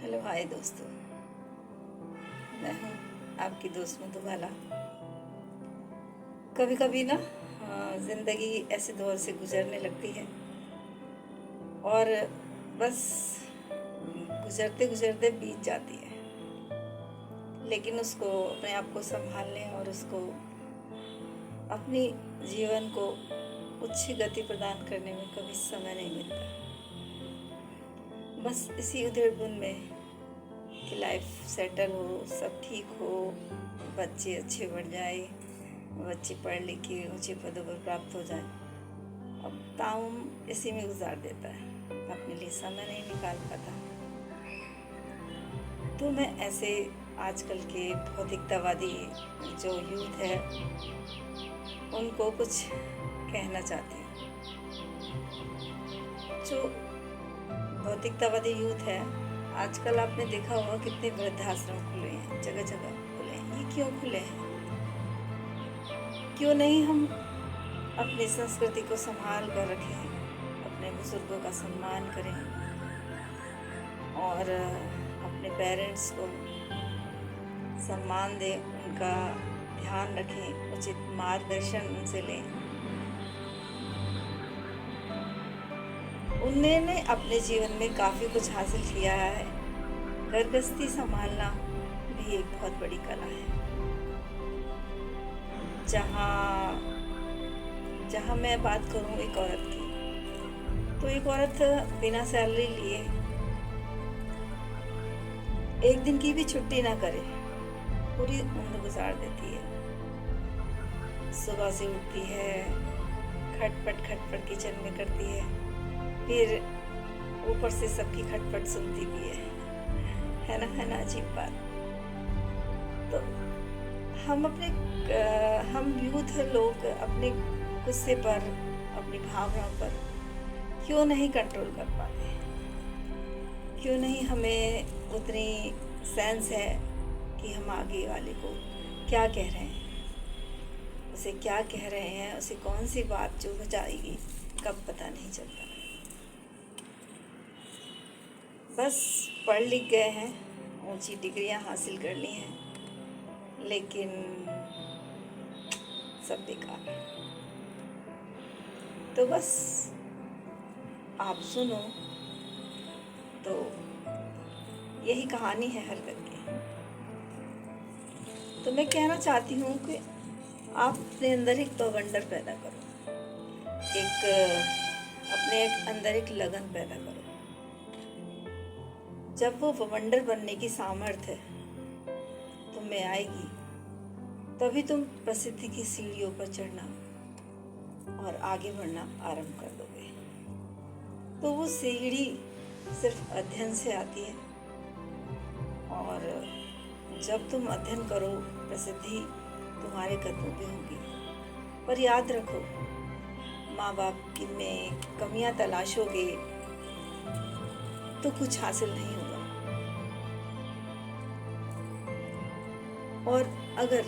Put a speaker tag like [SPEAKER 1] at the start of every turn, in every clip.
[SPEAKER 1] Hello hi दोस्तों, मैं हूँ आपकी दोस्त मधुबाला। कभी कभी ना ज़िंदगी ऐसे दौर से गुजरने लगती है और बस गुजरते गुजरते बीत जाती है, लेकिन उसको अपने आप को संभालने और उसको अपनी जीवन को उच्च गति प्रदान करने में कभी समय नहीं मिलता। बस इसी उधेड़-बुन में कि लाइफ सेटल हो, सब ठीक हो, बच्चे अच्छे बढ़ जाए, बच्चे पढ़ लिख के ऊंचे पदों पर प्राप्त हो जाए। अब काम इसी में गुजार देता है, अपने लिए समय नहीं निकाल पाता। तो मैं ऐसे आजकल के भौतिकतावादी जो यूथ है उनको कुछ कहना चाहती हूँ। जो भौतिकतावादी यूथ है, आजकल आपने देखा होगा कितने वृद्धाश्रम खुले हैं, जगह जगह खुले हैं। ये क्यों खुले हैं? क्यों नहीं हम अपनी संस्कृति को संभाल कर रखें, अपने बुजुर्गों का सम्मान करें और अपने पेरेंट्स को सम्मान दें, उनका ध्यान रखें, उचित मार्गदर्शन उनसे लें। उन्होंने अपने जीवन में काफ़ी कुछ हासिल किया है। घर गृहस्थी संभालना भी एक बहुत बड़ी कला है। जहाँ मैं बात करूँ एक औरत की, तो एक औरत बिना सैलरी लिए एक दिन की भी छुट्टी ना करे, पूरी उम्र गुजार देती है। सुबह से उठती है, खटपट किचन में करती है, फिर ऊपर से सबकी खटपट सुनती भी है ना अजीब बात। तो हम यूथ लोग अपने गुस्से पर, अपनी भावनाओं पर क्यों नहीं कंट्रोल कर पाते? क्यों नहीं हमें उतनी सेंस है कि हम आगे वाले को क्या कह रहे हैं, उसे क्या कह रहे हैं, उसे कौन सी बात जो हो जाएगी कब पता नहीं चलता। बस पढ़ लिख गए हैं, ऊंची डिग्रियां हासिल कर ली हैं, लेकिन सब बेकार। तो बस आप सुनो तो यही कहानी है हर घर की। तो मैं कहना चाहती हूँ कि आप अपने अंदर एक बवंडर पैदा करो, अपने अंदर एक लगन पैदा करो। जब वो बवंडर बनने की सामर्थ्य तुम में आएगी, तभी तुम प्रसिद्धि की सीढ़ियों पर चढ़ना और आगे बढ़ना आरंभ कर दोगे। तो वो सीढ़ी सिर्फ अध्ययन से आती है, और जब तुम अध्ययन करो, प्रसिद्धि तुम्हारे कदमों पे होगी। पर याद रखो, माँ बाप की में कमियां तलाशोगे तो कुछ हासिल नहीं होगा। और अगर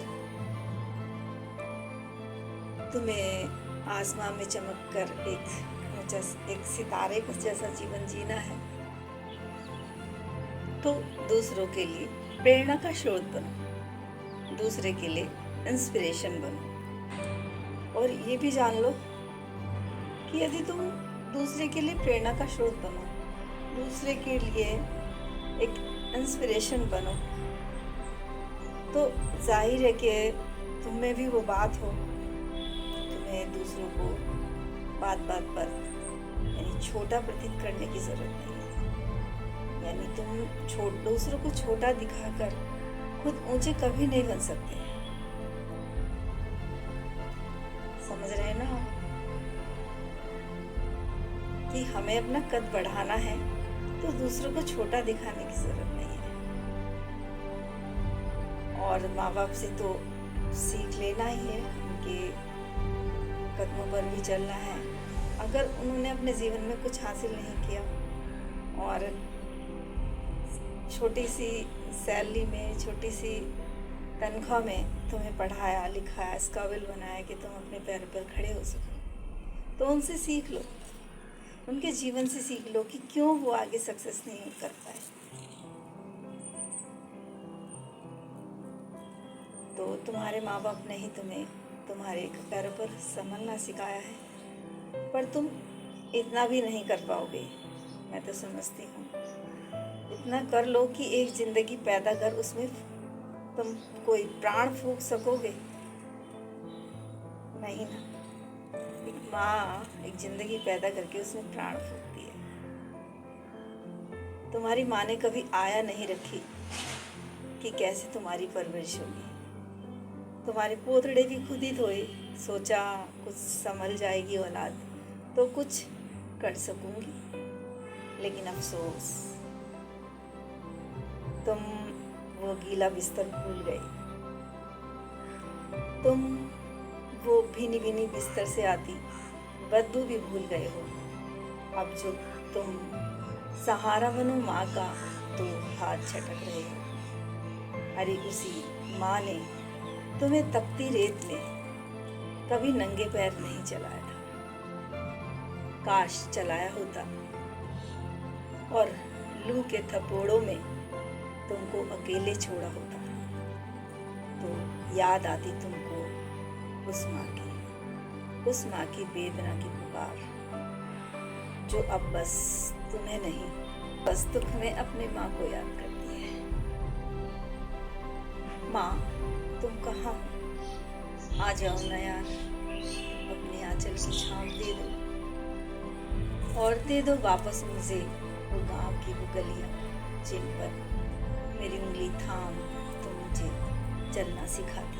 [SPEAKER 1] तुम्हें आसमां में चमककर एक सितारे को जैसा जीवन जीना है, तो दूसरों के लिए प्रेरणा का स्रोत बनो, दूसरे के लिए इंस्पिरेशन बनो। और ये भी जान लो कि यदि तुम दूसरे के लिए प्रेरणा का स्रोत बनो, दूसरे के लिए एक इंस्पिरेशन बनो, तो जाहिर है कि तुम में भी वो बात हो। तुम्हें दूसरों को बात बात पर यानी छोटा प्रतीत करने की जरूरत नहीं है। यानी तुम दूसरों को छोटा दिखाकर खुद ऊंचे कभी नहीं बन सकते। समझ रहे हैं ना कि हमें अपना कद बढ़ाना है, तो दूसरों को छोटा दिखाने की जरूरत नहीं है। और माँ बाप से तो सीख लेना ही है, उनके कदमों पर भी चलना है। अगर उन्होंने अपने जीवन में कुछ हासिल नहीं किया और छोटी सी सैलरी में, छोटी सी तनख्वाह में तुम्हें पढ़ाया लिखाया, इस काबिल बनाया कि तुम अपने पैर पर खड़े हो सको, तो उनसे सीख लो, उनके जीवन से सीख लो कि क्यों वो आगे सक्सेस नहीं कर पाए। तो तुम्हारे माँ बाप ने ही तुम्हें तुम्हारे पैरों पर संभलना सिखाया है, पर तुम इतना भी नहीं कर पाओगे। मैं तो समझती हूँ इतना कर लो कि एक ज़िंदगी पैदा कर, उसमें तुम कोई प्राण फूंक सकोगे? नहीं ना। एक माँ एक ज़िंदगी पैदा करके उसमें प्राण फूंकती है। तुम्हारी माँ ने कभी आया नहीं रखी कि कैसे तुम्हारी परवरिश होगी। तुम्हारे पोतड़े भी खुद ही धोए, सोचा कुछ संभल जाएगी औलाद तो कुछ कर सकूंगी, लेकिन अफसोस तुम वो गीला बिस्तर भूल गए। तुम वो भीनी भीनी बिस्तर से आती बदबू भी भूल गए हो। अब जो तुम सहारा बनो माँ का तो हाथ छटक रहे हो। अरे उसी माँ ने तुम्हें तपती रेत में कभी नंगे पैर नहीं चलाया था। काश चलाया होता और लू के थपोड़ों में तुमको अकेले छोड़ा होता तो याद आती तुमको उस माँ की वेदना की पुकार, जो अब बस तुम्हें नहीं, बस दुख में अपने माँ को याद करती है। माँ तुम कहाँ हो? आ जाओ ना यार, अपने आंचल की छाँव दे दो और दे दो वापस मुझे वो गांव की वो गलियाँ जिन पर मेरी उंगली थाम तो मुझे चलना सिखाती।